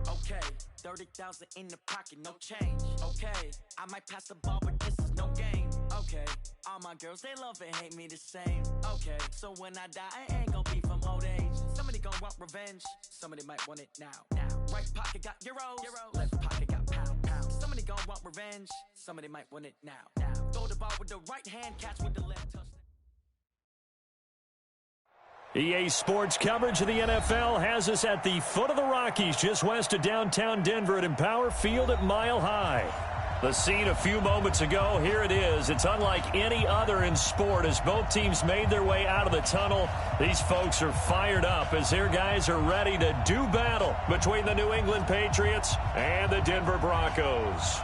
Okay, 30,000 in the pocket, no change. Okay, I might pass the ball, but this is no game. Okay, all my girls, they love and hate me the same. Okay, so when I die, I ain't gonna be from old age. Somebody gonna want revenge, somebody might want it now. Right pocket got euros, left pocket got pounds. Somebody gonna want revenge, somebody might want it now. Throw the ball with the right hand, catch with the left, touch. EA Sports coverage of the NFL has us at the foot of the Rockies, just west of downtown Denver at Empower Field at Mile High. The scene a few moments ago, here it is. It's unlike any other in sport as both teams made their way out of the tunnel. These folks are fired up as their guys are ready to do battle between the New England Patriots and the Denver Broncos.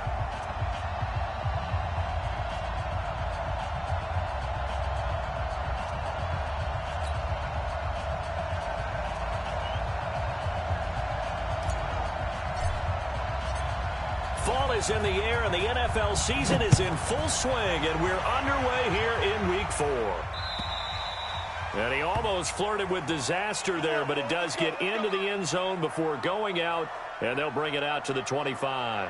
Fall is in the air, and the NFL season is in full swing, and we're underway here in Week 4. And he almost flirted with disaster there, but it does get into the end zone before going out, and they'll bring it out to the 25.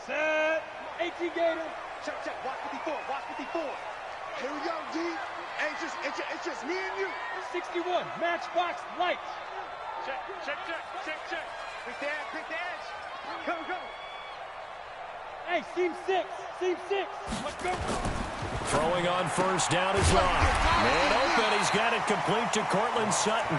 Set. 18 Gator. Check. Watch 54. Watch 54. Here we go, D. It's just me and you. 61. Matchbox lights. Check. Pick the edge. Go. Hey, seam 6. Let's go. Throwing on first down is Long. Man open. He's got it complete to Cortland Sutton.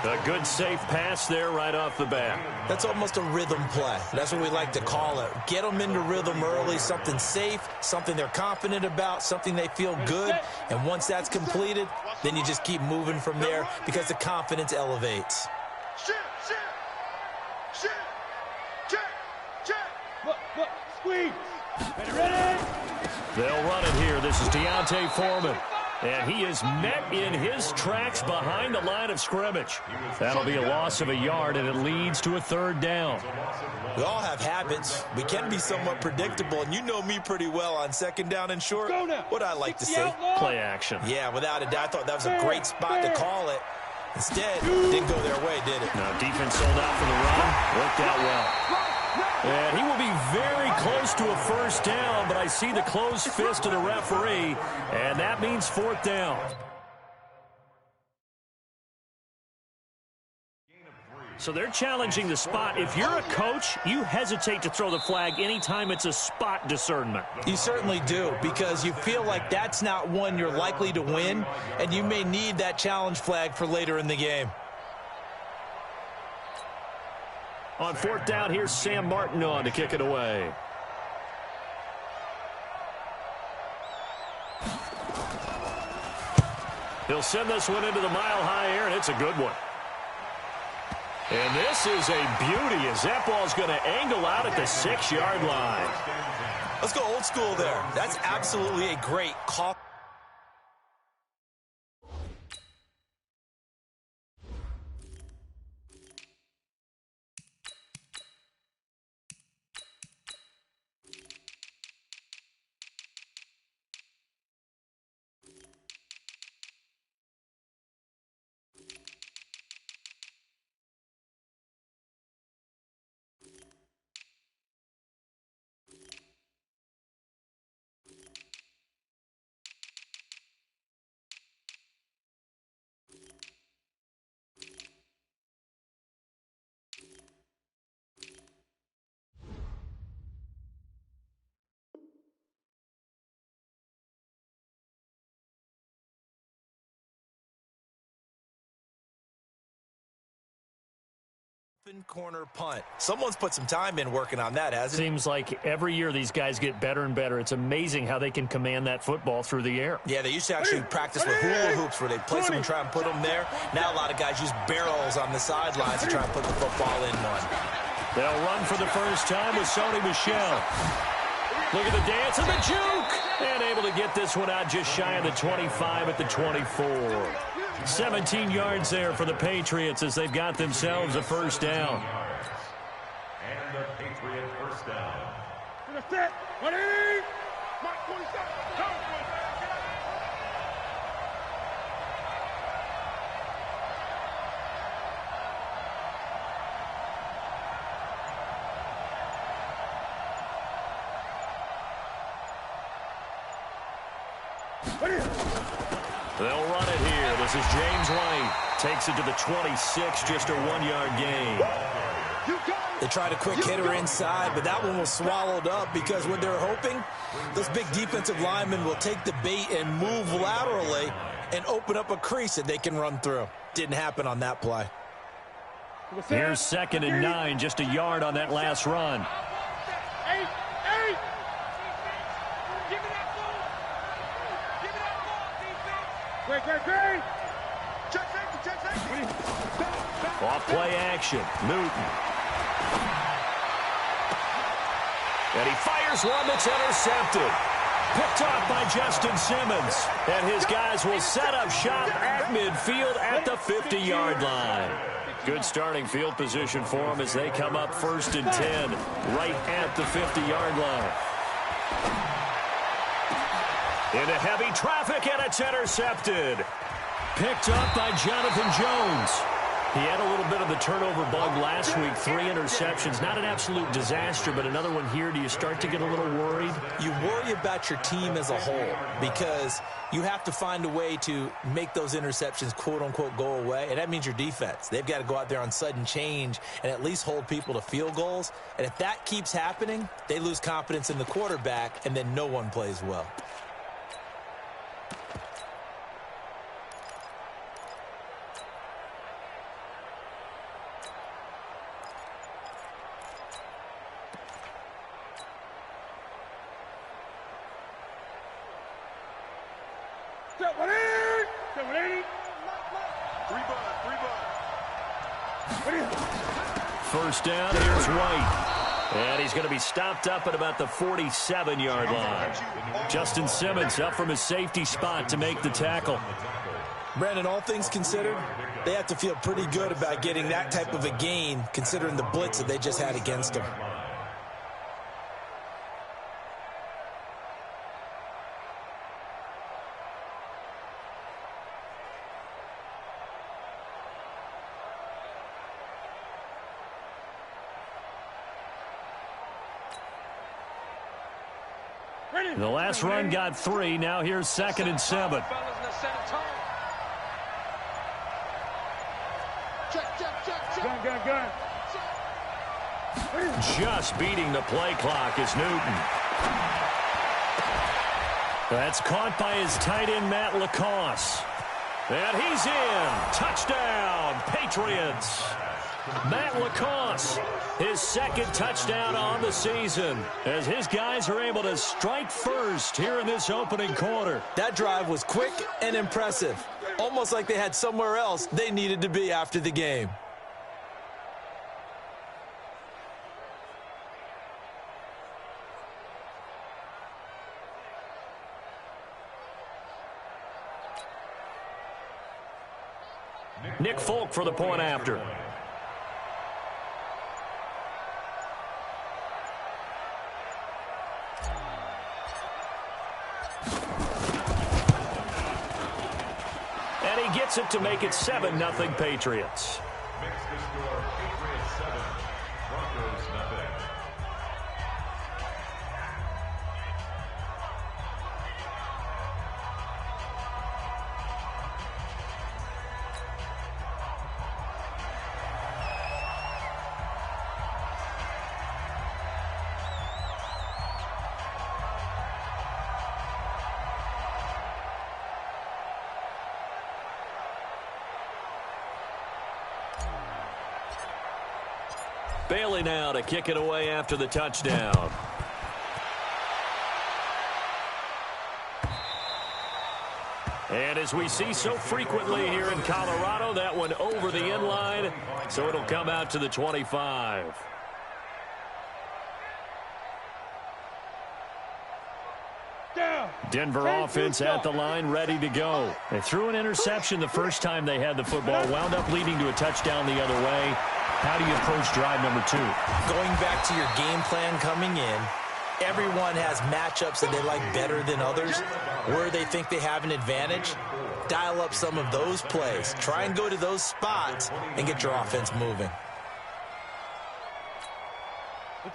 A good safe pass there right off the bat. That's almost a rhythm play. That's what we like to call it. Get them into rhythm early, something safe, something they're confident about, something they feel good. And once that's completed, then you just keep moving from there because the confidence elevates. Look, squeeze. Ready? They'll run it here. This is Deontay Foreman. And he is met in his tracks behind the line of scrimmage. That'll be a loss of a yard, and it leads to a third down. We all have habits. We can be somewhat predictable, and you know me pretty well on second down and short. What I like to say. Play action. Yeah, without a doubt, I thought that was a great spot to call it. Instead, didn't go their way, did it? Now, defense sold out for the run. Worked out well. And he will be very close to a first down, but I see the closed fist of the referee, and that means fourth down. So they're challenging the spot. If you're a coach, you hesitate to throw the flag anytime it's a spot discernment. You certainly do, because you feel like that's not one you're likely to win, and you may need that challenge flag for later in the game. On fourth down, here's Sam Martin on to kick it away. He'll send this one into the mile-high air, and it's a good one. And this is a beauty as that ball's going to angle out at the 6-yard line. Let's go old school there. That's absolutely a great call. Corner punt. Someone's put some time in working on that, hasn't it? Seems like every year these guys get better and better. It's amazing how they can command that football through the air. Yeah, they used to actually practice with hula hoops where they place them and try and put them there. Now a lot of guys use barrels on the sidelines to try and put the football in one. They'll run for the first time with Sony Michel. Look at the dance and the juke. And able to get this one out just shy of the 25 at the 24. 17 yards there for the Patriots as they've got themselves a first down. And the Patriot first down. To the set. Ready? Mark 27. Go. They'll run it here. This is James White. Takes it to the 26, just a 1-yard gain. They tried a quick hitter inside, but that one was swallowed up because what they're hoping, those big defensive linemen will take the bait and move laterally and open up a crease that they can run through. Didn't happen on that play. Here's 2nd and 9, just a yard on that last run. Off play action. Newton. And he fires one that's intercepted. Picked off by Justin Simmons. And his guys will set up shop at midfield at the 50-yard line. Good starting field position for them as they come up 1st and 10 right at the 50-yard line. Into heavy traffic, and it's intercepted. Picked up by Jonathan Jones. He had a little bit of the turnover bug last week. 3 interceptions. Not an absolute disaster, but another one here. Do you start to get a little worried? You worry about your team as a whole because you have to find a way to make those interceptions, quote-unquote, go away, and that means your defense. They've got to go out there on sudden change and at least hold people to field goals. And if that keeps happening, they lose confidence in the quarterback, and then no one plays well. First down, here's White. And he's going to be stopped up at about the 47-yard line. Justin Simmons up from his safety spot to make the tackle. Brandon, all things considered, they have to feel pretty good about getting that type of a gain considering the blitz that they just had against them. The last run got 3. Now here's 2nd and 7. Gun. Just beating the play clock is Newton. That's caught by his tight end, Matt LaCosse. And he's in. Touchdown, Patriots. Matt LaCosse, his 2nd touchdown on the season, as his guys are able to strike first here in this opening quarter. That drive was quick and impressive, almost like they had somewhere else they needed to be after the game. Nick Folk for the point after. And he gets it to make it 7-0 Patriots. Makes the score Patriots 7, Broncos nothing. Bailey now to kick it away after the touchdown. And as we see so frequently here in Colorado, that one over the end line, so it'll come out to the 25. Denver offense at the line, ready to go. They threw an interception the first time they had the football, wound up leading to a touchdown the other way. How do you approach drive number 2? Going back to your game plan coming in, everyone has matchups that they like better than others, where they think they have an advantage. Dial up some of those plays. Try and go to those spots and get your offense moving.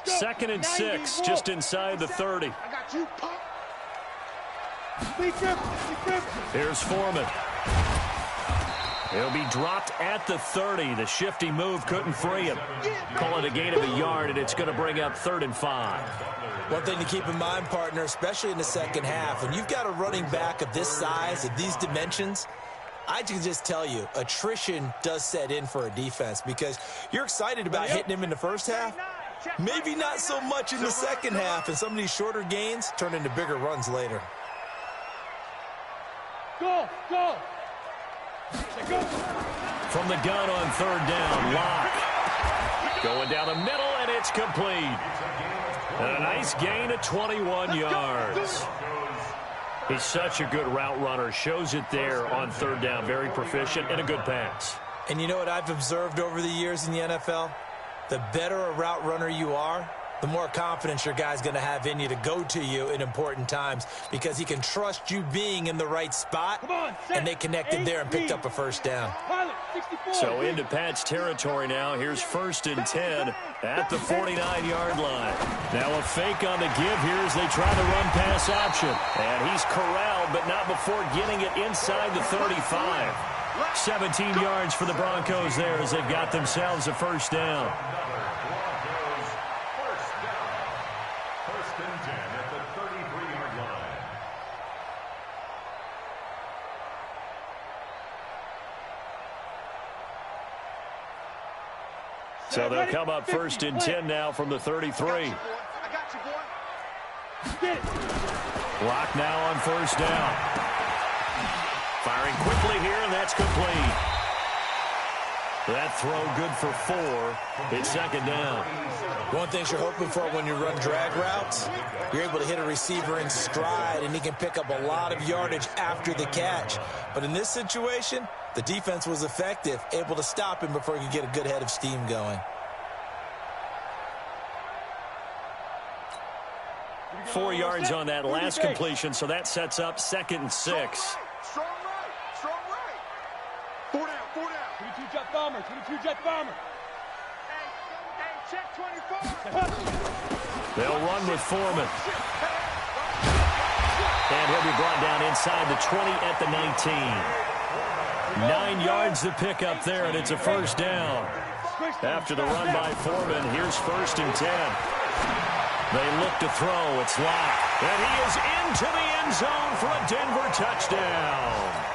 2nd and 6, just inside the 30. I got you, pop. Here's Foreman. He'll be dropped at the 30. The shifty move couldn't free him. Call it a gain of a yard, and it's going to bring up 3rd and 5. One thing to keep in mind, partner, especially in the second half, when you've got a running back of this size, of these dimensions, I can just tell you, attrition does set in for a defense because you're excited about hitting him in the first half. Maybe not so much in the second half, and some of these shorter gains turn into bigger runs later. Go. From the gun on 3rd down, Locke. Going down the middle, and it's complete. And a nice gain of 21 yards. He's such a good route runner. Shows it there on 3rd down. Very proficient and a good pass. And you know what I've observed over the years in the NFL? The better a route runner you are, the more confidence your guy's going to have in you to go to you in important times because he can trust you being in the right spot, and they connected there and picked up a 1st down. So into Pat's territory now. Here's 1st and 10 at the 49-yard line. Now a fake on the give here as they try the run-pass option. And he's corralled, but not before getting it inside the 35. 17 yards for the Broncos there as they've got themselves a 1st down. First and 10 at the 33-yard line. So they'll come up 1st and 10 now from the 33. I got you, boy. Get it. Lock now on 1st down. Firing quickly here, and that's complete. That throw good for 4. It's 2nd down. One thing you're hoping for when you run drag routes, you're able to hit a receiver in stride, and he can pick up a lot of yardage after the catch. But in this situation, the defense was effective, able to stop him before he could get a good head of steam going. 4 yards on that last completion, so that sets up 2nd and 6. Strong right. 4 down. 22 jet bomber. Hey, check 24. They'll run with Foreman. And he'll be brought down inside the 20 at the 19. 9 yards to pick up there, and it's a 1st down. After the run by Foreman, here's 1st and 10. They look to throw. It's Locke. And he is into the end zone for a Denver touchdown.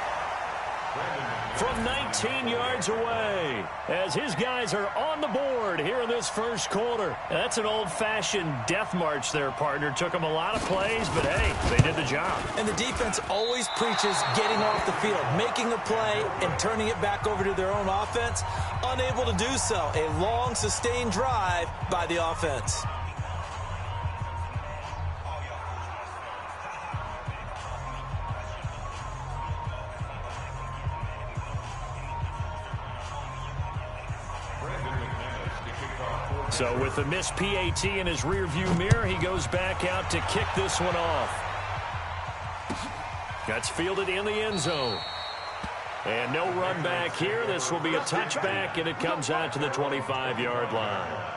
From 19 yards away, as his guys are on the board here in this 1st quarter. That's an old-fashioned death march there, partner. Took them a lot of plays, but hey, they did the job. And the defense always preaches getting off the field, making a play, and turning it back over to their own offense. Unable to do so. A long, sustained drive by the offense. So with the missed PAT in his rearview mirror, he goes back out to kick this one off. That's fielded in the end zone. And no run back here. This will be a touchback, and it comes out to the 25-yard line.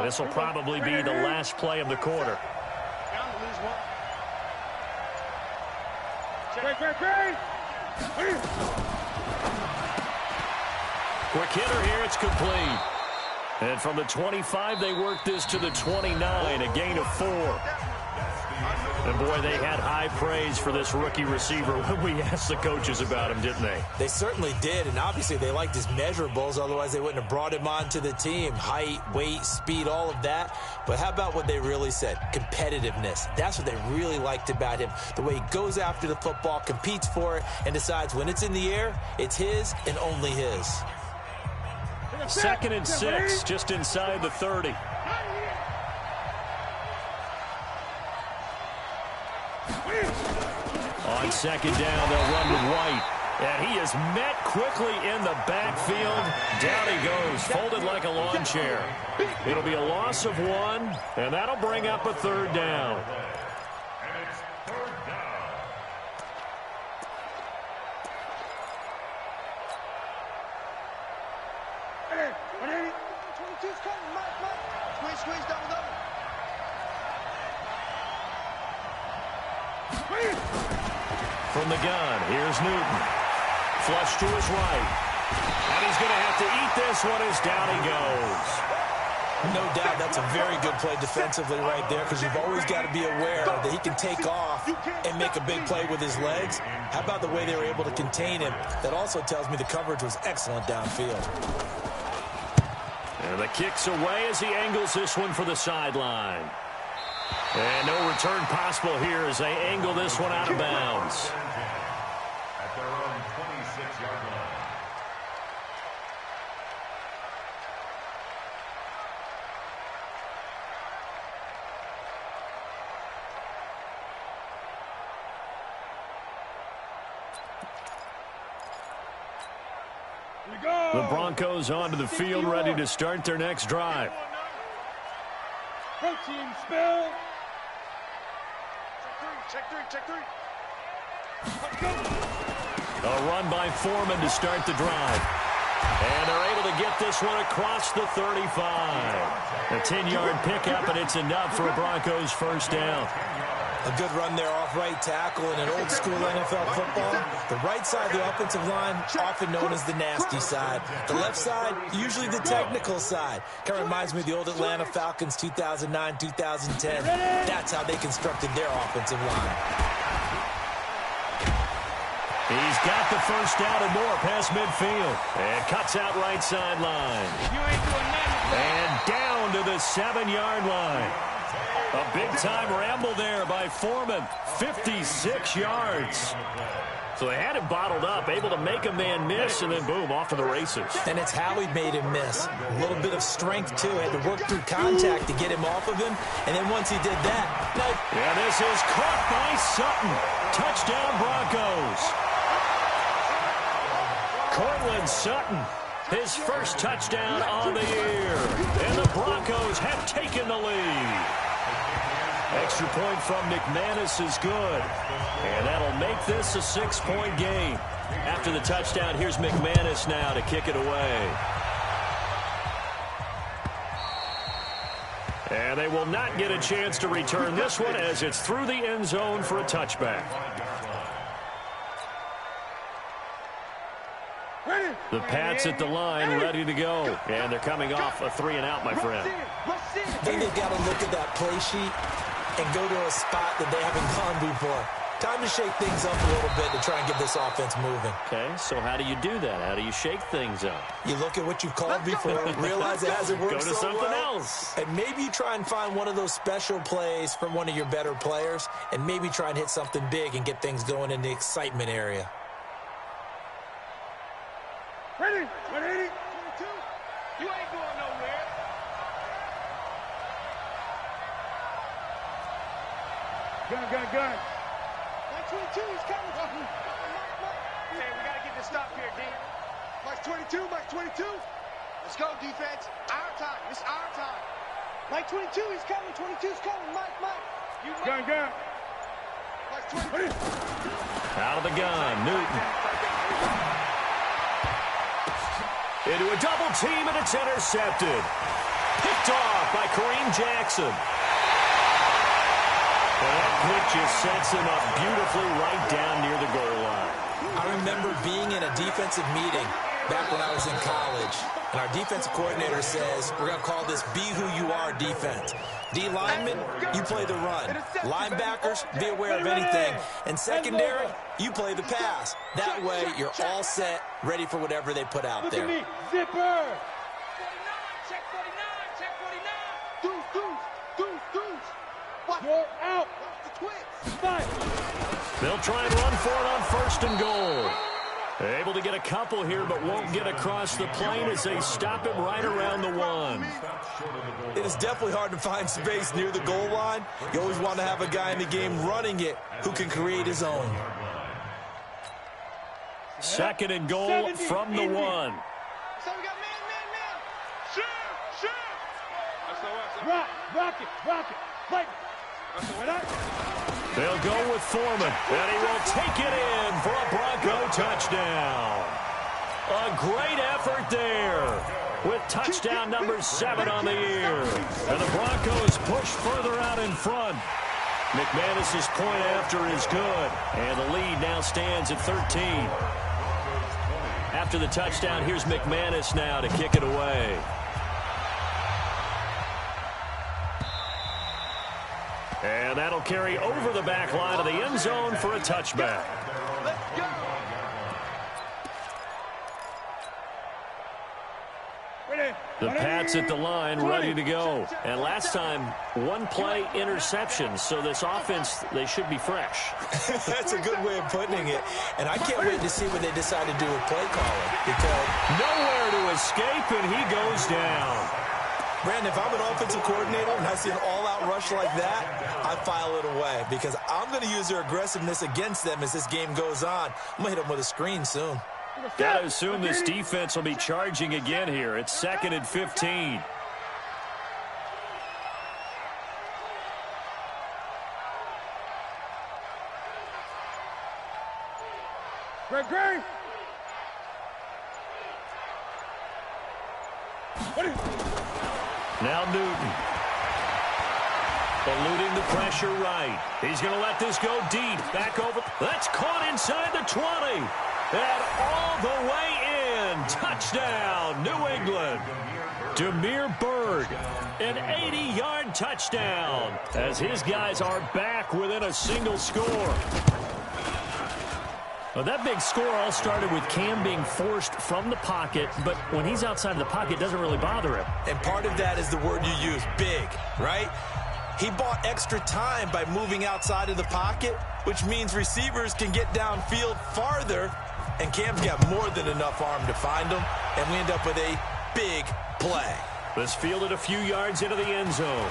This will probably be the last play of the quarter. Quick hitter here, it's complete. And from the 25, they work this to the 29, a gain of 4. And, boy, they had high praise for this rookie receiver when we asked the coaches about him, didn't they? They certainly did, and obviously they liked his measurables. Otherwise, they wouldn't have brought him onto the team. Height, weight, speed, all of that. But how about what they really said? Competitiveness. That's what they really liked about him. The way he goes after the football, competes for it, and decides when it's in the air, it's his and only his. 2nd and 6, just inside the 30. On 2nd down, they'll run with White. And he is met quickly in the backfield. Down he goes, folded like a lawn chair. It'll be a loss of 1, and that'll bring up a 3rd down. And it's 3rd down. Squeeze, double. From the gun, here's Newton. Flush to his right. And he's going to have to eat this one as down he goes. No doubt that's a very good play defensively right there, because you've always got to be aware that he can take off and make a big play with his legs. How about the way they were able to contain him? That also tells me the coverage was excellent downfield. And the kick's away as he angles this one for the sideline. And no return possible here as they angle this one out of bounds. At their own 26-yard line. The Broncos onto the field, ready to start their next drive. Protein spill. Check three. Let's go. A run by Foreman to start the drive. And they're able to get this one across the 35. A 10-yard pickup, and it's enough for a Broncos 1st down. A good run there off right tackle in an old-school NFL football. The right side of the offensive line, often known as the nasty side. The left side, usually the technical side. Kind of reminds me of the old Atlanta Falcons 2009, 2010. That's how they constructed their offensive line. He's got the 1st down and more past midfield. And cuts out right sideline. And down to the 7-yard line. A big-time ramble there by Foreman, 56 yards. So they had him bottled up, able to make a man miss, and then, boom, off to the races. And it's how he made him miss. A little bit of strength, too. Had to work through contact to get him off of him. And then once he did that, yeah, this is caught by Sutton. Touchdown, Broncos. Cortland Sutton, his 1st touchdown on the year. And the Broncos have taken the lead. Extra point from McManus is good. And that'll make this a 6-point game. After the touchdown, here's McManus now to kick it away. And they will not get a chance to return this one as it's through the end zone for a touchback. The Pats at the line, ready to go. And they're coming off a 3-and-out, my friend. I think they've got to look at that play sheet and go to a spot that they haven't gone before. Time to shake things up a little bit to try and get this offense moving. Okay, so how do you do that? How do you shake things up? You look at what you've called before, realize it hasn't worked Go to so something well, else. and maybe you try and find one of those special plays from one of your better players, and maybe try and hit something big and get things going in the excitement area. Ready? 180. 22. You ain't going nowhere. Gun. 22, he's coming. Hey, we got to get this stop here, D. Mike 22. Let's go, defense. Our time. It's our time. Mike 22, he's coming. 22's coming. Mike. You gun. Mike 22. Out of the gun, Newton. Into a double team, and it's intercepted. Picked off by Kareem Jackson. And that pitch just sets him up beautifully right down near the goal line. I remember being in a defensive meeting, back when I was in college, and our defensive coordinator says, we're going to call this be who you are defense. D linemen, you play the run. Linebackers, be aware of anything. And secondary, you play the pass. That way, you're all set, ready for whatever they put out there. Look at me, zipper. Check 49, check 49. Deuce. You're out. Fight. They'll try and run for it on 1st and goal. Able to get a couple here, but won't get across the plane as they stop him right around the 1. It is definitely hard to find space near the goal line. You always want to have a guy in the game running it who can create his own. 2nd and goal from the 1. So we got man. Shoot. Rock it. Fight. They'll go with Foreman, and he will take it in for a Bronco touchdown. A great effort there with touchdown number 7 on the year. And the Broncos push further out in front. McManus's point after is good, and the lead now stands at 13. After the touchdown, here's McManus now to kick it away. And that'll carry over the back line of the end zone for a touchback. Let's go. The Pats at the line, ready to go. And last time, 1 play interception. So this offense, they should be fresh. That's a good way of putting it. And I can't wait to see what they decide to do with play calling. Because nowhere to escape, and he goes down. Brandon, if I'm an offensive coordinator and I see an all-out rush like that, I file it away because I'm going to use their aggressiveness against them as this game goes on. I'm going to hit them with a screen soon. Got to assume this defense will be charging again here. It's 2nd and 15. Greg. Now Newton. Eluding the pressure right. He's going to let this go deep. Back over. That's caught inside the 20. And all the way in. Touchdown, New England. Demir Bird, an 80-yard touchdown as his guys are back within a single score. Well, that big score all started with Cam being forced from the pocket, but when he's outside of the pocket, it doesn't really bother him. And part of that is the word you use, big, right? He bought extra time by moving outside of the pocket, which means receivers can get downfield farther, and Cam's got more than enough arm to find him, and we end up with a big play. This fielded a few yards into the end zone.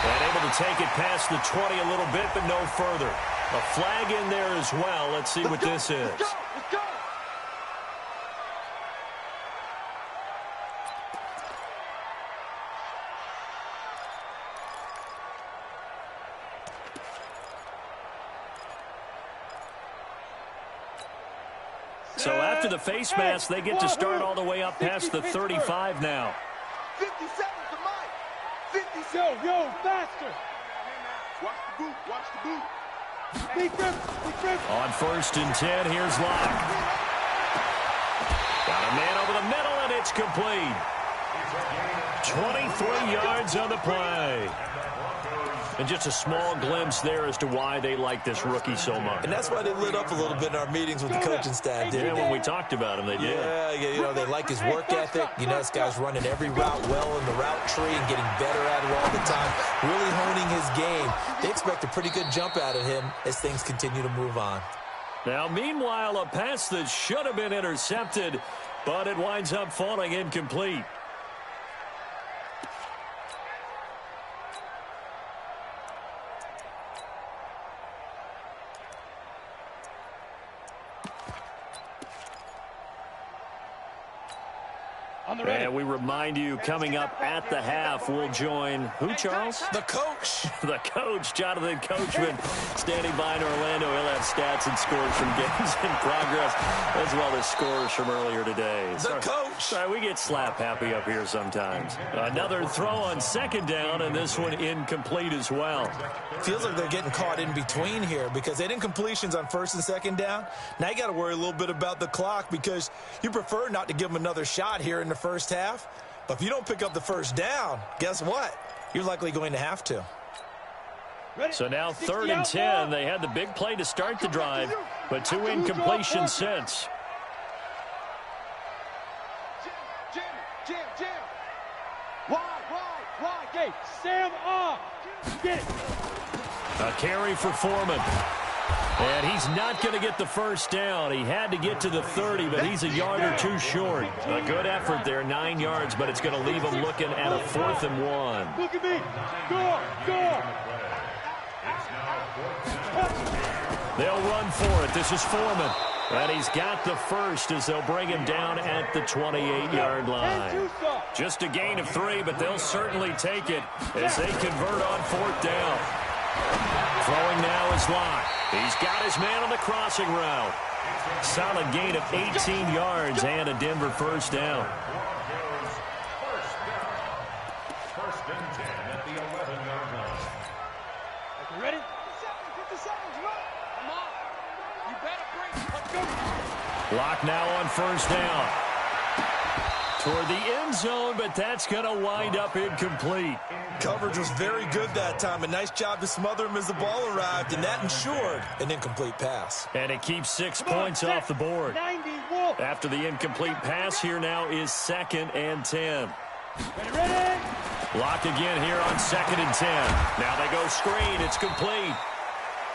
And able to take it past the 20 a little bit, but no further. A flag in there as well. Let's see what this is. Let's go. So after the face mask, they get to start all the way up past the 35 now. 57 to Mike. 50. Yo, faster. Watch the boot. Big rip. On 1st and 10, here's Locke. Got a man over the middle, and it's complete. 23 yards on the play. And just a small glimpse there as to why they like this rookie so much. And that's why they lit up a little bit in our meetings with the coaching staff, didn't Yeah, when we talked about him, they did. Yeah, you know, they like his work ethic. You know, this guy's running every route well in the route tree and getting better at it all the time, really honing his game. They expect a pretty good jump out of him as things continue to move on. Now, meanwhile, a pass that should have been intercepted, but it winds up falling incomplete. And we remind you, coming up at the half, we'll join who, Charles? The coach. The coach, Jonathan Coachman, standing by in Orlando. He'll have stats and scores from games in progress, as well as scores from earlier today. The coach. Sorry, we get slap happy up here sometimes. Another throw on second down, and this one incomplete as well. Feels like they're getting caught in between here because they didn't completions on first and second down. Now you got to worry a little bit about the clock because you prefer not to give them another shot here in the first half. But if you don't pick up the first down, guess what? You're likely going to have to. So now 3rd and 10. They had the big play to start the drive, but 2 incompletions since. Jim. Wide. Gate. Sam off. Get it. A carry for Foreman. And he's not going to get the first down. He had to get to the 30, but he's a yard or two short. A good effort there, 9 yards, but it's going to leave him looking at a 4th and 1. Look at me. Go. They'll run for it. This is Foreman. And he's got the first as they'll bring him down at the 28-yard line. Just a gain of 3, but they'll certainly take it as they convert on 4th down. Throwing now is Locke. He's got his man on the crossing route. Solid gain of 18 yards and a Denver first down. First and 10 at the 11-yard line. You ready? 50 seconds, run. Come on. You better break. Let's go. Locke now on first down. Toward the end zone, but that's going to wind up incomplete. Coverage was very good that time. A nice job to smother him as the ball arrived, and that ensured an incomplete pass. And it keeps 6 points off the board. After the incomplete pass, here now is 2nd and 10. Ready? Locke again here on 2nd and 10. Now they go screen. It's complete.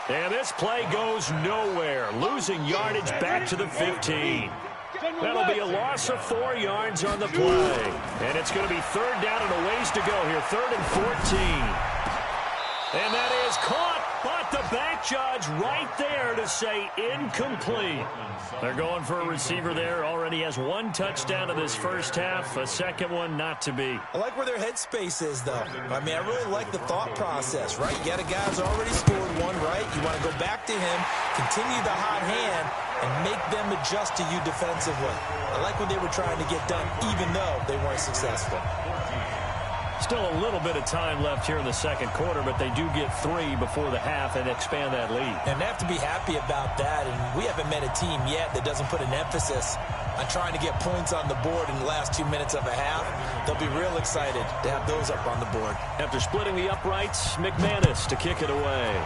And this play goes nowhere. Losing yardage back to the 15. That'll be a loss of 4 yards on the play. And it's going to be 3rd down and a ways to go here. 3rd and 14. And that is caught. But the back judge right there to say incomplete. They're going for a receiver there. Already has 1 touchdown in this first half. A second one not to be. I like where their headspace is, though. I mean, I really like the thought process, right? You got a guy who's already scored 1, right? You want to go back to him, continue the hot hand, and make them adjust to you defensively. I like what they were trying to get done, even though they weren't successful. Still a little bit of time left here in the second quarter, but they do get 3 before the half and expand that lead. And they have to be happy about that, and we haven't met a team yet that doesn't put an emphasis on trying to get points on the board in the last 2 minutes of a half. They'll be real excited to have those up on the board. After splitting the uprights, McManus to kick it away.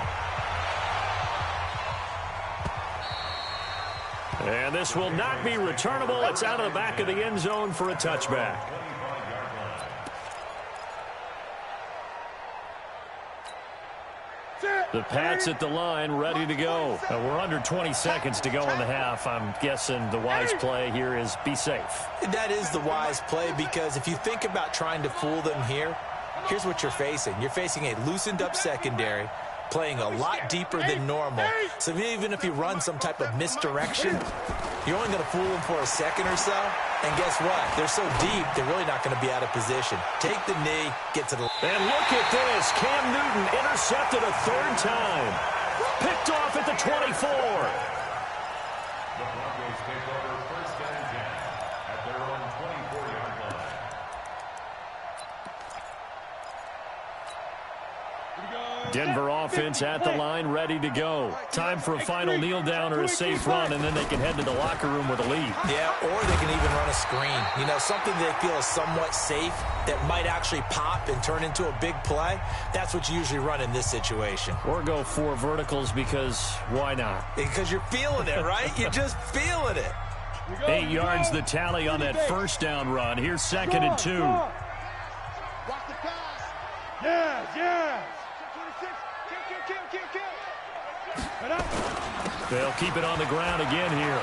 And this will not be returnable. It's out of the back of the end zone for a touchback. The Pats at the line, ready to go. We're under 20 seconds to go in the half. I'm guessing the wise play here is be safe. That is the wise play because if you think about trying to fool them here, here's what you're facing. You're facing a loosened up secondary, playing a lot deeper than normal. So even if you run some type of misdirection, you're only going to fool them for a second or so. And guess what? They're so deep, they're really not going to be out of position. Take the knee, get to the... And look at this. Cam Newton intercepted a 3rd time. Picked off at the 24. The Broncos take over 1st and 10 at their own 24-yard line. Denver offense at the line, ready to go. Time for a final kneel down or a safe run, and then they can head to the locker room with a lead. Yeah, or they can even run a screen. You know, something they feel is somewhat safe that might actually pop and turn into a big play. That's what you usually run in this situation. Or go 4 verticals because why not? Because you're feeling it, right? You're just feeling it. 8 yards the tally on that first down run. Here's 2nd and 2. Watch the pass. Yeah. They'll keep it on the ground again here.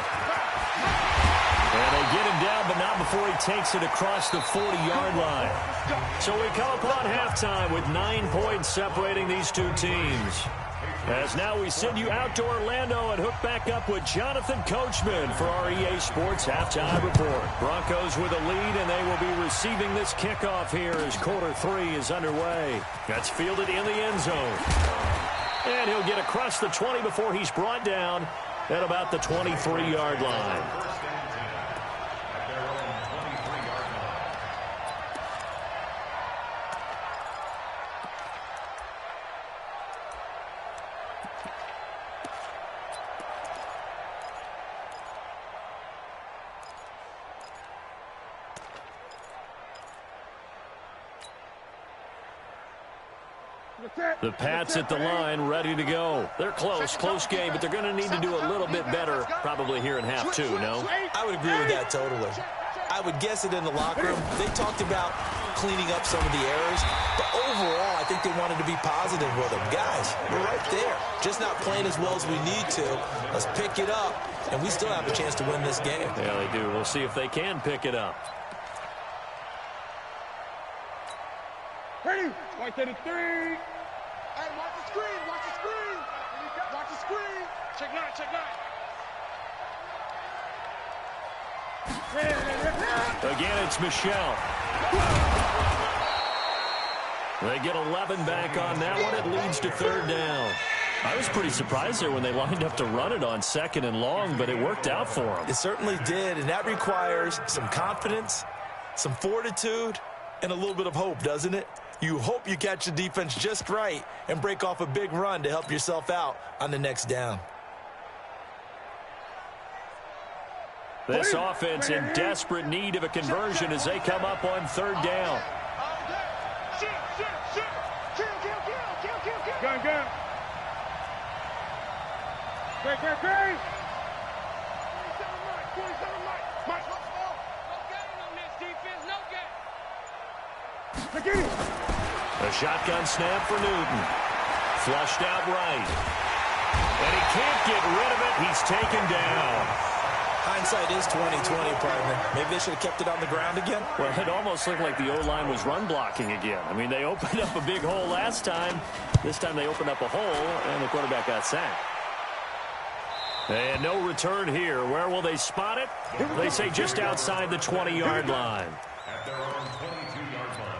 And they get him down, but not before he takes it across the 40-yard line. So we come upon halftime with 9 points separating these two teams. As now we send you out to Orlando and hook back up with Jonathan Coachman for our EA Sports Halftime Report. Broncos with a lead, and they will be receiving this kickoff here as quarter 3 is underway. That's fielded in the end zone. And he'll get across the 20 before he's brought down at about the 23-yard line. The Pats at the line, ready to go. They're close game, but they're going to need to do a little bit better probably here in half 2, no? I would agree with that totally. I would guess it in the locker room. They talked about cleaning up some of the errors, but overall, I think they wanted to be positive with them. Guys, we're right there. Just not playing as well as we need to. Let's pick it up, and we still have a chance to win this game. Yeah, they do. We'll see if they can pick it up. Ready? Right to the 3. Hey, watch the screen, watch the screen. Watch the screen. Check 9, check 9. Again, it's Michelle. They get 11 back on that one. It leads to 3rd down. I was pretty surprised there when they lined up to run it on 2nd and long, but it worked out for them. It certainly did, and that requires some confidence, some fortitude, and a little bit of hope, doesn't it? You hope you catch the defense just right and break off a big run to help yourself out on the next down. This offense in desperate need of a conversion as they come up on 3rd down. Shoot. Kill. Gun. Great. 27 Mike. No game on this defense, no game. Look at it. A shotgun snap for Newton. Flushed out right. And he can't get rid of it. He's taken down. Hindsight is 20/20, partner. Maybe they should have kept it on the ground again. Well, it almost looked like the O-line was run blocking again. I mean, they opened up a big hole last time. This time they opened up a hole, and the quarterback got sacked. And no return here. Where will they spot it? They say just outside the 20-yard line. At their own 22-yard line.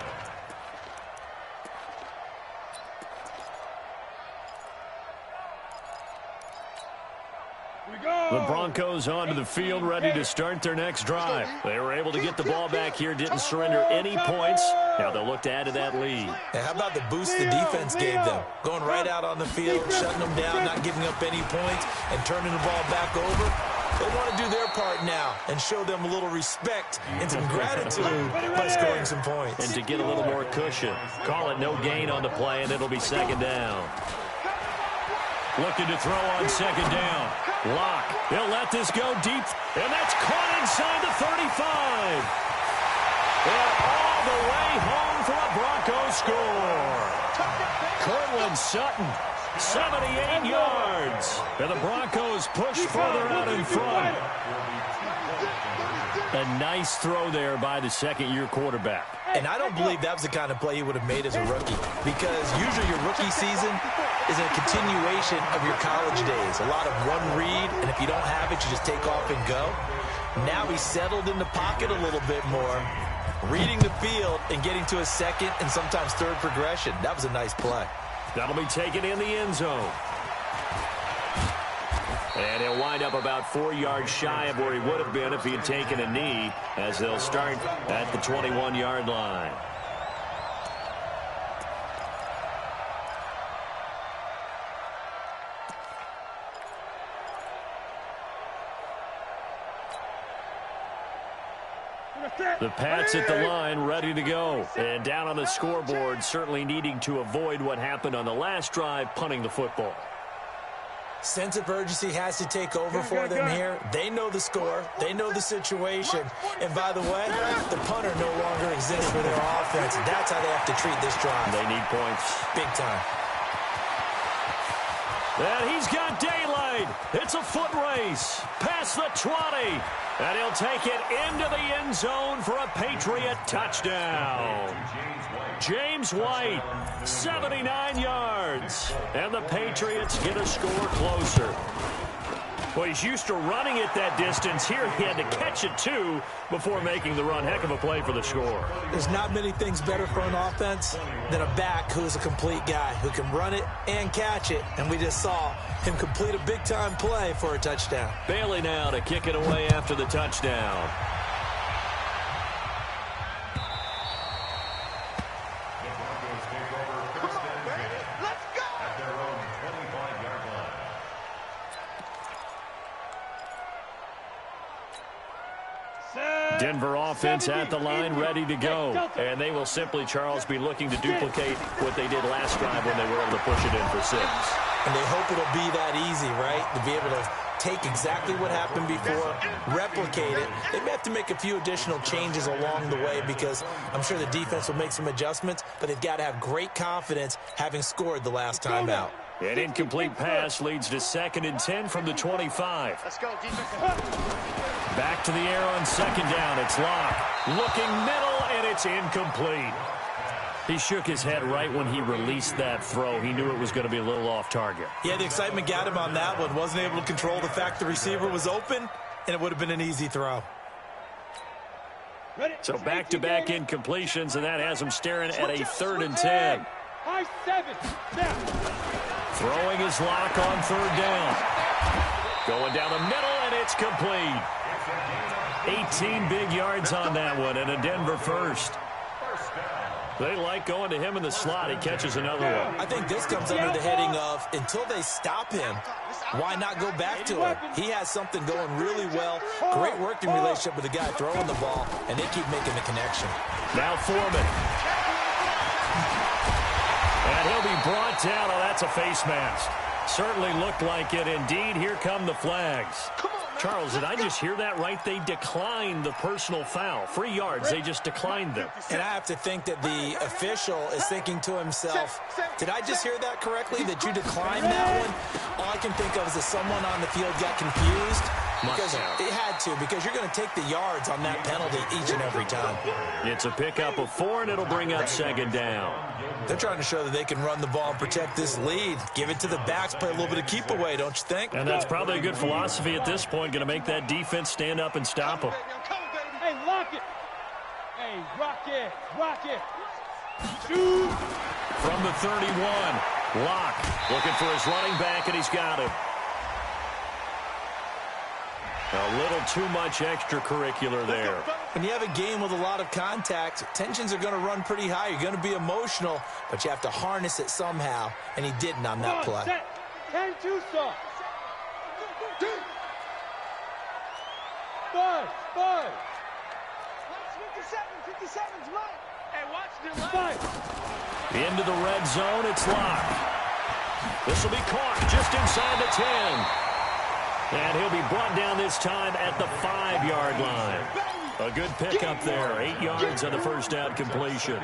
The Broncos onto the field, ready to start their next drive. They were able to get the ball back here, didn't surrender any points. Now they'll look to add to that lead. And how about the boost the defense gave them? Going right out on the field, shutting them down, not giving up any points, and turning the ball back over. They want to do their part now and show them a little respect and some gratitude by scoring some points. And to get a little more cushion. Call it no gain on the play, and it'll be 2nd down. Looking to throw on 2nd down. Lock. He'll let this go deep. And that's caught inside the 35. And all the way home for a Broncos score. Cortland Sutton, 78 yards. And the Broncos push further out in front. A nice throw there by the second-year quarterback. And I don't believe that was the kind of play he would have made as a rookie, because usually your rookie season is a continuation of your college days. A lot of one read, and if you don't have it, you just take off and go. Now he's settled in the pocket a little bit more, reading the field and getting to a 2nd and sometimes 3rd progression. That was a nice play. That'll be taken in the end zone. And he'll wind up about 4 yards shy of where he would have been if he had taken a knee, as they'll start at the 21-yard line. The Pats at the line, ready to go. And down on the scoreboard, certainly needing to avoid what happened on the last drive, punting the football. Sense of urgency has to take over for them here. They know the score. They know the situation. And by the way, the punter no longer exists for their offense. That's how they have to treat this drive. They need points. Big time. And he's got daylight. It's a foot race. Pass past the 20. And he'll take it into the end zone for a Patriot touchdown. James White, 79 yards. And the Patriots get a score closer. Well, he's used to running it that distance. Here he had to catch it, too, before making the run. Heck of a play for the score. There's not many things better for an offense than a back who's a complete guy, who can run it and catch it. And we just saw him complete a big-time play for a touchdown. Bailey now to kick it away after the touchdown. Denver offense at the line, ready to go. And they will simply, Charles, be looking to duplicate what they did last drive when they were able to push it in for 6. And they hope it'll be that easy, right? To be able to take exactly what happened before, replicate it. They may have to make a few additional changes along the way because I'm sure the defense will make some adjustments, but they've got to have great confidence having scored the last time out. An incomplete pass leads to 2nd and 10 from the 25. Let's go, defense. Back to the air on 2nd down. It's Locke. Looking middle, and it's incomplete. He shook his head right when he released that throw. He knew it was going to be a little off target. Yeah, the excitement got him on that one. Wasn't able to control the fact the receiver was open, and it would have been an easy throw. So back-to-back incompletions, and that has him staring at a 3rd and 10. High 7. Now. Throwing his Lock on 3rd down. Going down the middle, and it's complete. 18 big yards on that one, and a Denver first. They like going to him in the slot. He catches another one. I think this comes under the heading of, until they stop him, why not go back to him? He has something going really well. Great working relationship with the guy throwing the ball, and they keep making the connection. Now Foreman. And he'll be brought down. Oh, that's a face mask. Certainly looked like it. Indeed, here come the flags. Charles, did I just hear that right? They declined the personal foul. 3 yards, they just declined them. And I have to think that the official is thinking to himself, did I just hear that correctly, that you declined that one? All I can think of is that someone on the field got confused. Because it had to, because you're going to take the yards on that penalty each and every time. It's a pickup of 4, and it'll bring up 2nd down. They're trying to show that they can run the ball and protect this lead. Give it to the backs, play a little bit of keep away, don't you think? And that's probably a good philosophy at this point, going to make that defense stand up and stop them. Hey, lock it. Hey, rock it. Rock it. Shoot. From the 31, Locke looking for his running back, and he's got him. A little too much extracurricular there. When you have a game with a lot of contact, tensions are going to run pretty high. You're going to be emotional, but you have to harness it somehow, and he didn't on that play. 10-2 stop. 5. 57's right. Hey, watch the 5. Into the red zone, it's Locke. This will be caught just inside the 10. And he'll be brought down this time at the 5-yard line. A good pickup there. 8 yards on the first down completion.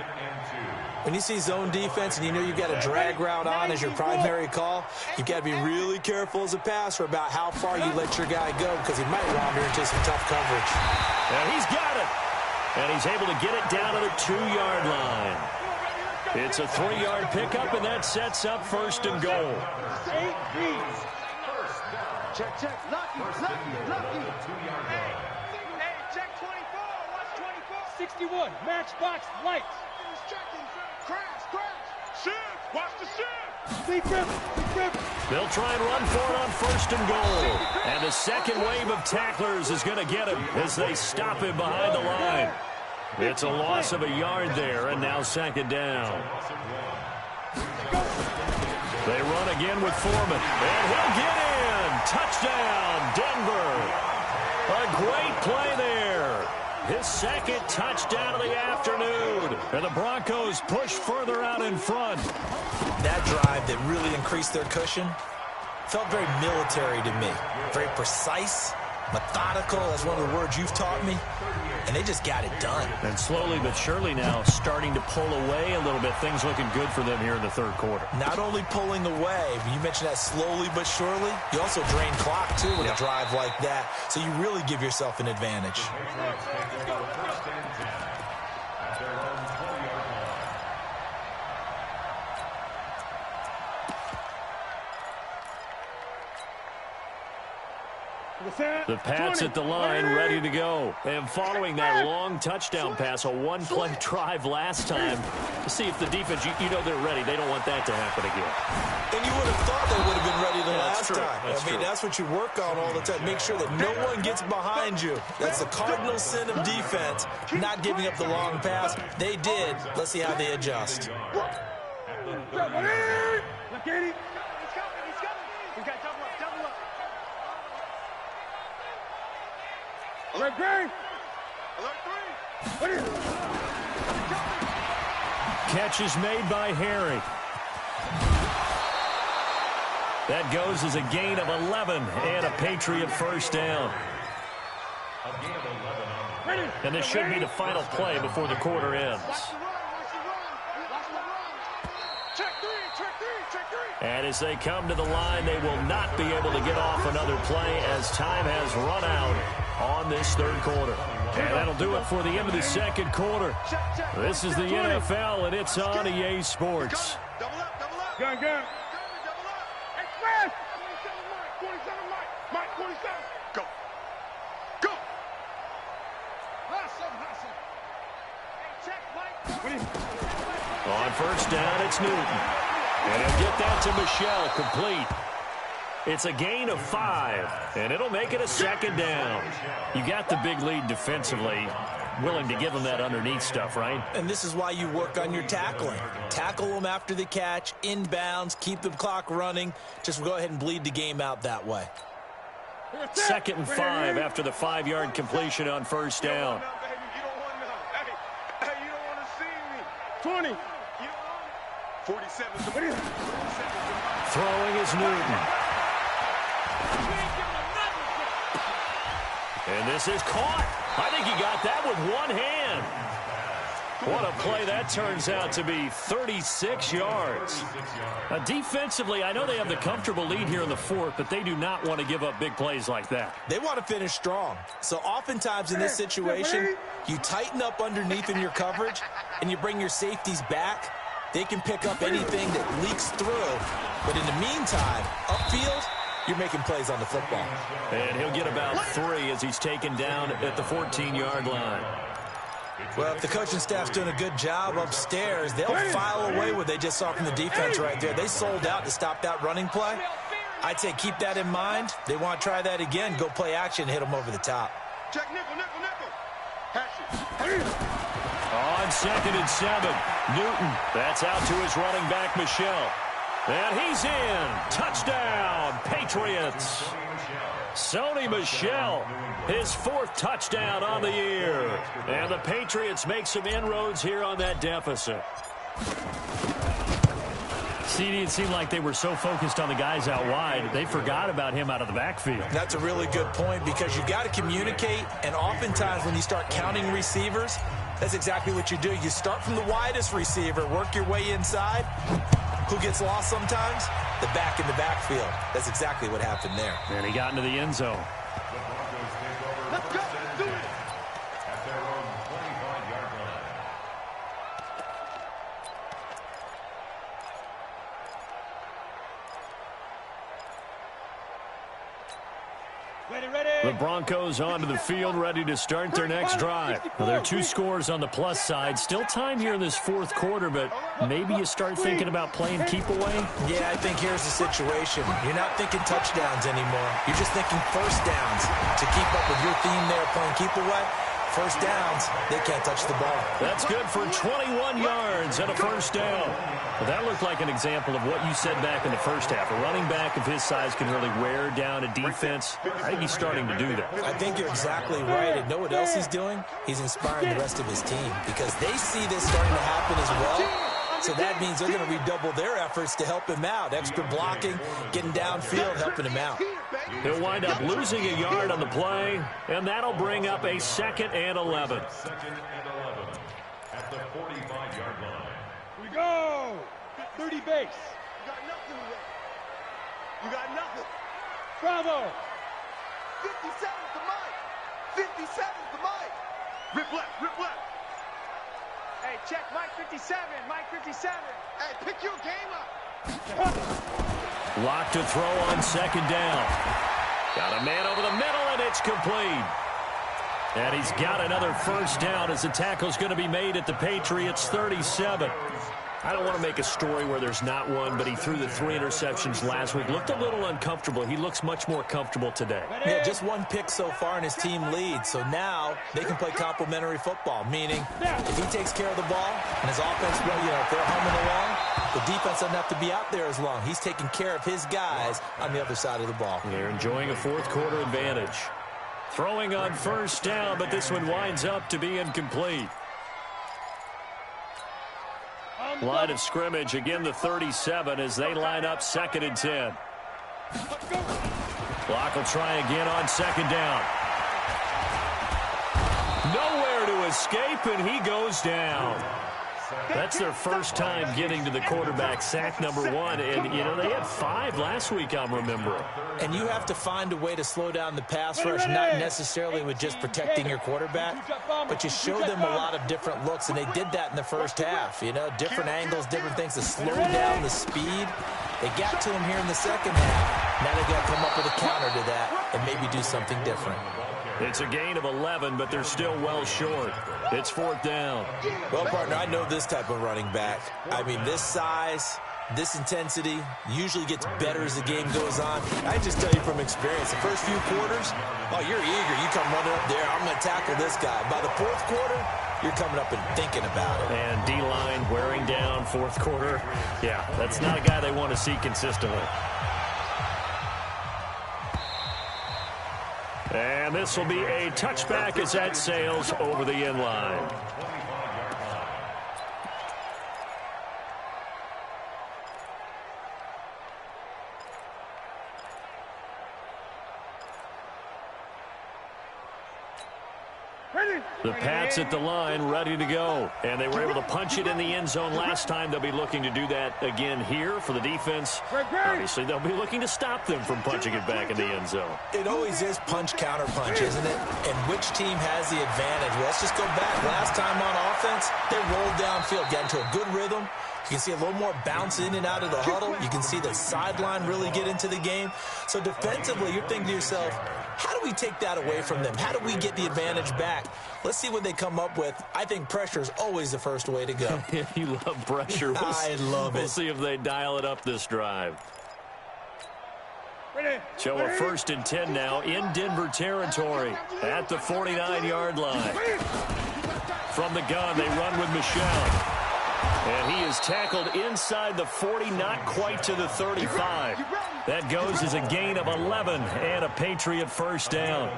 When you see zone defense and you know you've got a drag route on as your primary call, you've got to be really careful as a passer about how far you let your guy go because he might wander into some tough coverage. And he's got it. And he's able to get it down to the 2-yard line. It's a 3-yard pickup, and that sets up 1st and goal. 8 Check. Lucky. Hey, check 24. Watch 24. 61. Matchbox lights. Crash. Shift. Watch the shift. Deep rip. They'll try and run for it on 1st and goal. And the second wave of tacklers is going to get him as they stop him behind the line. It's a loss of a yard there, and now 2nd down. They run again with Foreman, and he'll get in. Touchdown, Denver. A great play there. His 2nd touchdown of the afternoon. And the Broncos push further out in front. That drive that really increased their cushion felt very military to me. Very precise, methodical. That's one of the words you've taught me. and they just got it done. And slowly but surely now starting to pull away a little bit. Things looking good for them here in the third quarter. Not only pulling away, but you mentioned that slowly but surely, you also drain clock, too, with a drive like that. So you really give yourself an advantage. The Pats at the line, ready to go. And following that long touchdown pass, a one-play drive last time, to see if the defense, you know they're ready. They don't want that to happen again. And you would have thought they would have been ready the last time. That's true. That's what you work on all the time. Make sure that no one gets behind you. That's the cardinal sin of defense, not giving up the long pass. They did. Let's see how they adjust. Look at him. He's coming. He's got double up. Alert green. Alert 3. What is it? Catch is made by Harry. That goes as a gain of 11 and a Patriot first down. And this should be the final play before the quarter ends. And as they come to the line, they will not be able to get off another play as time has run out on this third quarter. And that'll do it for the end of the second quarter. This is the NFL, and it's on EA Sports. Double up. Gun. Express. 27 Mike. 27. Go. Hustle. Hey, check, Mike. On first down, it's Newton. And he'll get that to Michel, complete. It's a gain of 5, and it'll make it a second down. You got the big lead defensively, willing to give them that underneath stuff, right? And this is why you work on your tackling. Tackle them after the catch, inbounds, keep the clock running. Just go ahead and bleed the game out that way. 2nd and 5 after the 5-yard completion on first down. Hey, you don't want to see me. 20. 47. Throwing is Newton. And this is caught. I think he got that with one hand. What a play that turns out to be, 36 yards. Defensively, I know they have the comfortable lead here in the fourth, but they do not want to give up big plays like that. They want to finish strong. So oftentimes in this situation, you tighten up underneath in your coverage, and you bring your safeties back. They can pick up anything that leaks through. But in the meantime, upfield, you're making plays on the football. And he'll get about 3 as he's taken down at the 14-yard line. Well, if the coaching staff's doing a good job upstairs, they'll file away what they just saw from the defense right there. They sold out to stop that running play. I'd say keep that in mind. They want to try that again. Go play action, hit them over the top. Check nickel. On 2nd and 7, Newton. That's out to his running back, Michel. And he's in. Touchdown, Patriots. Sony Michel, his 4th touchdown on the year. And the Patriots make some inroads here on that deficit. CD, it seemed like they were so focused on the guys out wide, they forgot about him out of the backfield. That's a really good point because you've got to communicate, and oftentimes when you start counting receivers, that's exactly what you do. You start from the widest receiver, work your way inside. Who gets lost sometimes? The back in the backfield. That's exactly what happened there. And he got into the end zone. Let's go. Do it. At their own 25-yard line. Ready. The Broncos onto the field, ready to start their next drive. Well, there are 2 scores on the plus side. Still time here in this fourth quarter, but maybe you start thinking about playing keep away? Yeah, I think here's the situation. You're not thinking touchdowns anymore. You're just thinking first downs. To keep up with your theme there, playing keep away, first downs, they can't touch the ball. That's good for 21 yards and a first down. Well, that looked like an example of what you said back in the first half. A running back of his size can really wear down a defense. I think he's starting to do that. I think you're exactly right. And know what else he's doing? He's inspiring the rest of his team because they see this starting to happen as well. So that means they're going to redouble their efforts to help him out. Extra blocking, getting downfield, helping him out. He'll wind up losing a yard on the play, and that'll bring up a 2nd and 11. 2nd and 11 at the 45-yard line. We go. 30 base. You got nothing today. You got nothing. Bravo. 57's the mic. 57's the mic. Rip left, rip left. Hey, check Mike 57, Mike 57. Hey, pick your game up. Lock to throw on 2nd down. Got a man over the middle, and it's complete. And he's got another 1st down as the tackle's going to be made at the Patriots' 37. I don't want to make a story where there's not one, but he threw the 3 interceptions last week. Looked a little uncomfortable. He looks much more comfortable today. Yeah, just 1 pick so far and his team leads. So now they can play complementary football, meaning if he takes care of the ball and his offense, well, if they're humming along, the defense doesn't have to be out there as long. He's taking care of his guys on the other side of the ball. They're enjoying a 4th quarter advantage. Throwing on 1st down, but this one winds up to be incomplete. Line of scrimmage, again the 37 as they line up 2nd and 10. Block will try again on 2nd down. Nowhere to escape, and he goes down. That's their first time getting to the quarterback, sack number 1. And, they had 5 last week, I'm remembering. And you have to find a way to slow down the pass rush, not necessarily with just protecting your quarterback, but you show them a lot of different looks, and they did that in the first half. Different angles, different things to slow down the speed. They got to him here in the second half. Now they got to come up with a counter to that and maybe do something different. It's a gain of 11, but they're still well short. It's 4th down. Well, partner, I know this type of running back. I mean, this size, this intensity usually gets better as the game goes on. I just tell you from experience, the first few quarters, you're eager. You come running up there, I'm going to tackle this guy. By the 4th quarter, you're coming up and thinking about it. And D-line wearing down 4th quarter. Yeah, that's not a guy they want to see consistently. And this will be a touchback as that sails over the end line. The Pats at the line, ready to go. And they were able to punch it in the end zone last time. They'll be looking to do that again here for the defense. Obviously, they'll be looking to stop them from punching it back in the end zone. It always is punch-counter-punch, isn't it? And which team has the advantage? Well, let's just go back. Last time on offense, they rolled downfield, got into a good rhythm. You can see a little more bounce in and out of the huddle. You can see the sideline really get into the game. So defensively, you're thinking to yourself, how do we take that away from them? How do we get the advantage back? Let's see what they come up with. I think pressure is always the first way to go. You love pressure. I love it. We'll see if they dial it up this drive. So a 1st and 10 now in Denver territory at the 49-yard line. From the gun, they run with Michel. And he is tackled inside the 40, not quite to the 35. That goes as a gain of 11 and a Patriot 1st down.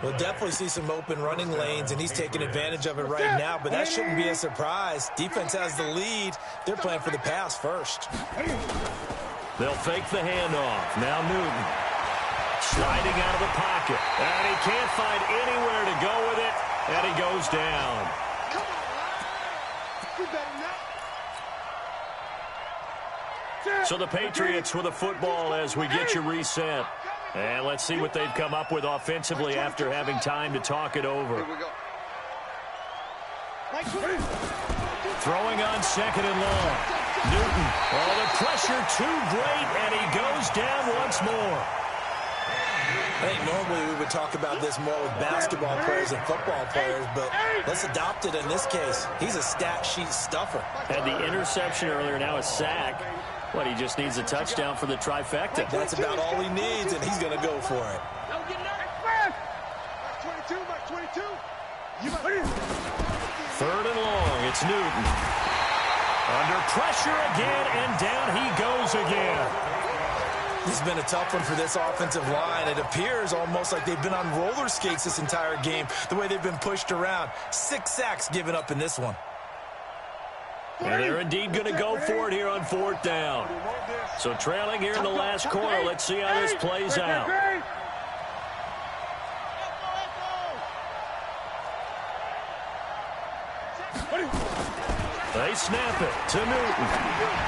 We'll definitely see some open running lanes, and he's taking advantage of it right now, but that shouldn't be a surprise. Defense has the lead. They're playing for the pass first. They'll fake the handoff. Now Newton sliding out of the pocket. And he can't find anywhere to go with it, and he goes down. So the Patriots with a football as we get you reset. And let's see what they've come up with offensively after having time to talk it over. Throwing on 2nd and long. Newton, the pressure too great, and he goes down once more. I think normally we would talk about this more with basketball players and football players, but let's adopt it in this case. He's a stat sheet stuffer. Had the interception earlier, now a sack. What, he just needs a touchdown for the trifecta. That's about all he needs, and he's going to go for it. 3rd and long, it's Newton. Under pressure again, and down he goes again. This has been a tough one for this offensive line. It appears almost like they've been on roller skates this entire game, the way they've been pushed around. 6 sacks given up in this one. And they're indeed going to go for it here on 4th down. So trailing here in the last quarter, let's see how this plays out. They snap it to Newton.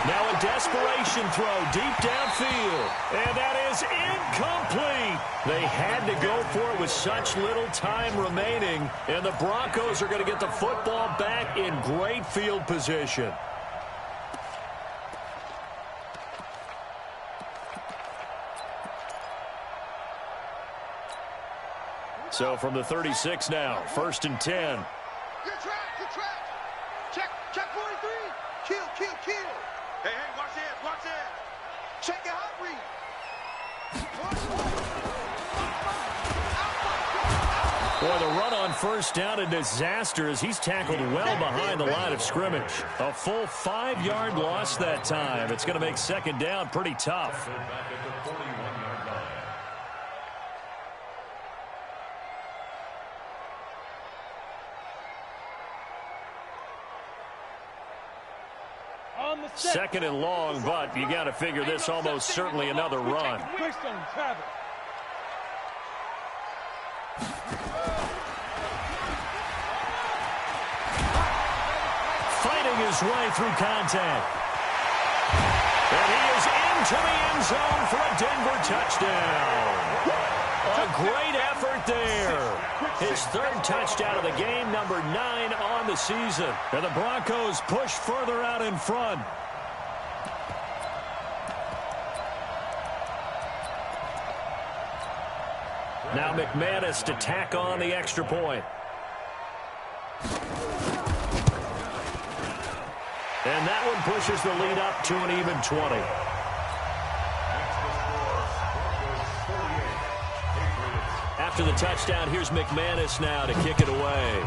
Now a desperation throw deep downfield. And that is incomplete. They had to go for it with such little time remaining. And the Broncos are going to get the football back in great field position. So from the 36 now, 1st and 10. Good track, good track. Check 43. Kill. Hey, watch this. Check your hot read. Boy, the run on 1st down, a disaster as he's tackled well behind the line of scrimmage. A full 5-yard loss that time. It's going to make 2nd down pretty tough. Second and long, but you got to figure this almost certainly another run. Fighting his way through contact. And he is into the end zone for a Denver touchdown. A great effort there. His 3rd touchdown of the game, number 9 on the season. And the Broncos push further out in front. Now McManus to tack on the extra point. And that one pushes the lead up to an even 20. After the touchdown, here's McManus now to kick it away.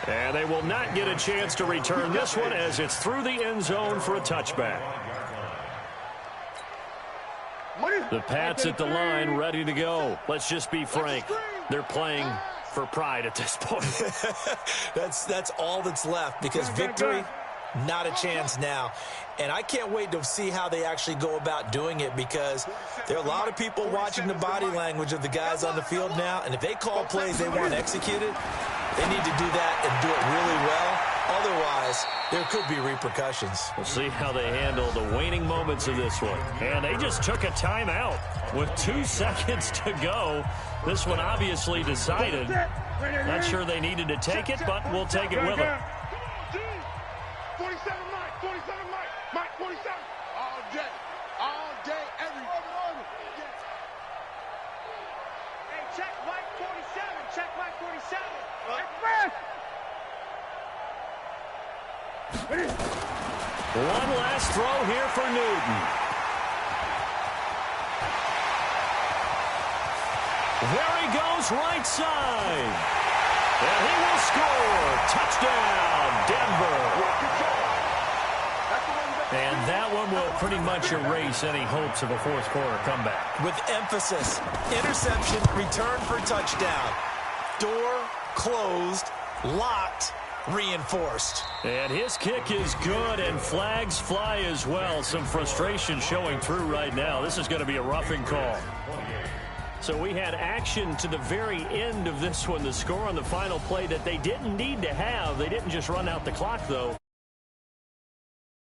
And they will not get a chance to return this one as it's through the end zone for a touchback. The Pats at the line, ready to go. Let's just be frank. They're playing for pride at this point. That's all that's left, because victory, not a chance now. And I can't wait to see how they actually go about doing it, because there are a lot of people watching the body language of the guys on the field now, and if they call plays they want executed, they need to do that and do it really well. Otherwise, there could be repercussions. We'll see how they handle the waning moments of this one. And they just took a timeout with 2 seconds to go. This one obviously decided. Not sure they needed to take it, but we'll take it with them. 47 Mike, 47. All day, every morning. Hey, check Mike 47. One last throw here for Newton. There he goes, right side. And he will score. Touchdown, Denver. And that one will pretty much erase any hopes of a 4th quarter comeback. With emphasis, interception, return for touchdown. Door closed, locked, reinforced. And his kick is good, and flags fly as well. Some frustration showing through right now. This is going to be a roughing call. So we had action to the very end of this one. The score on the final play that they didn't need to have. They didn't just run out the clock, though.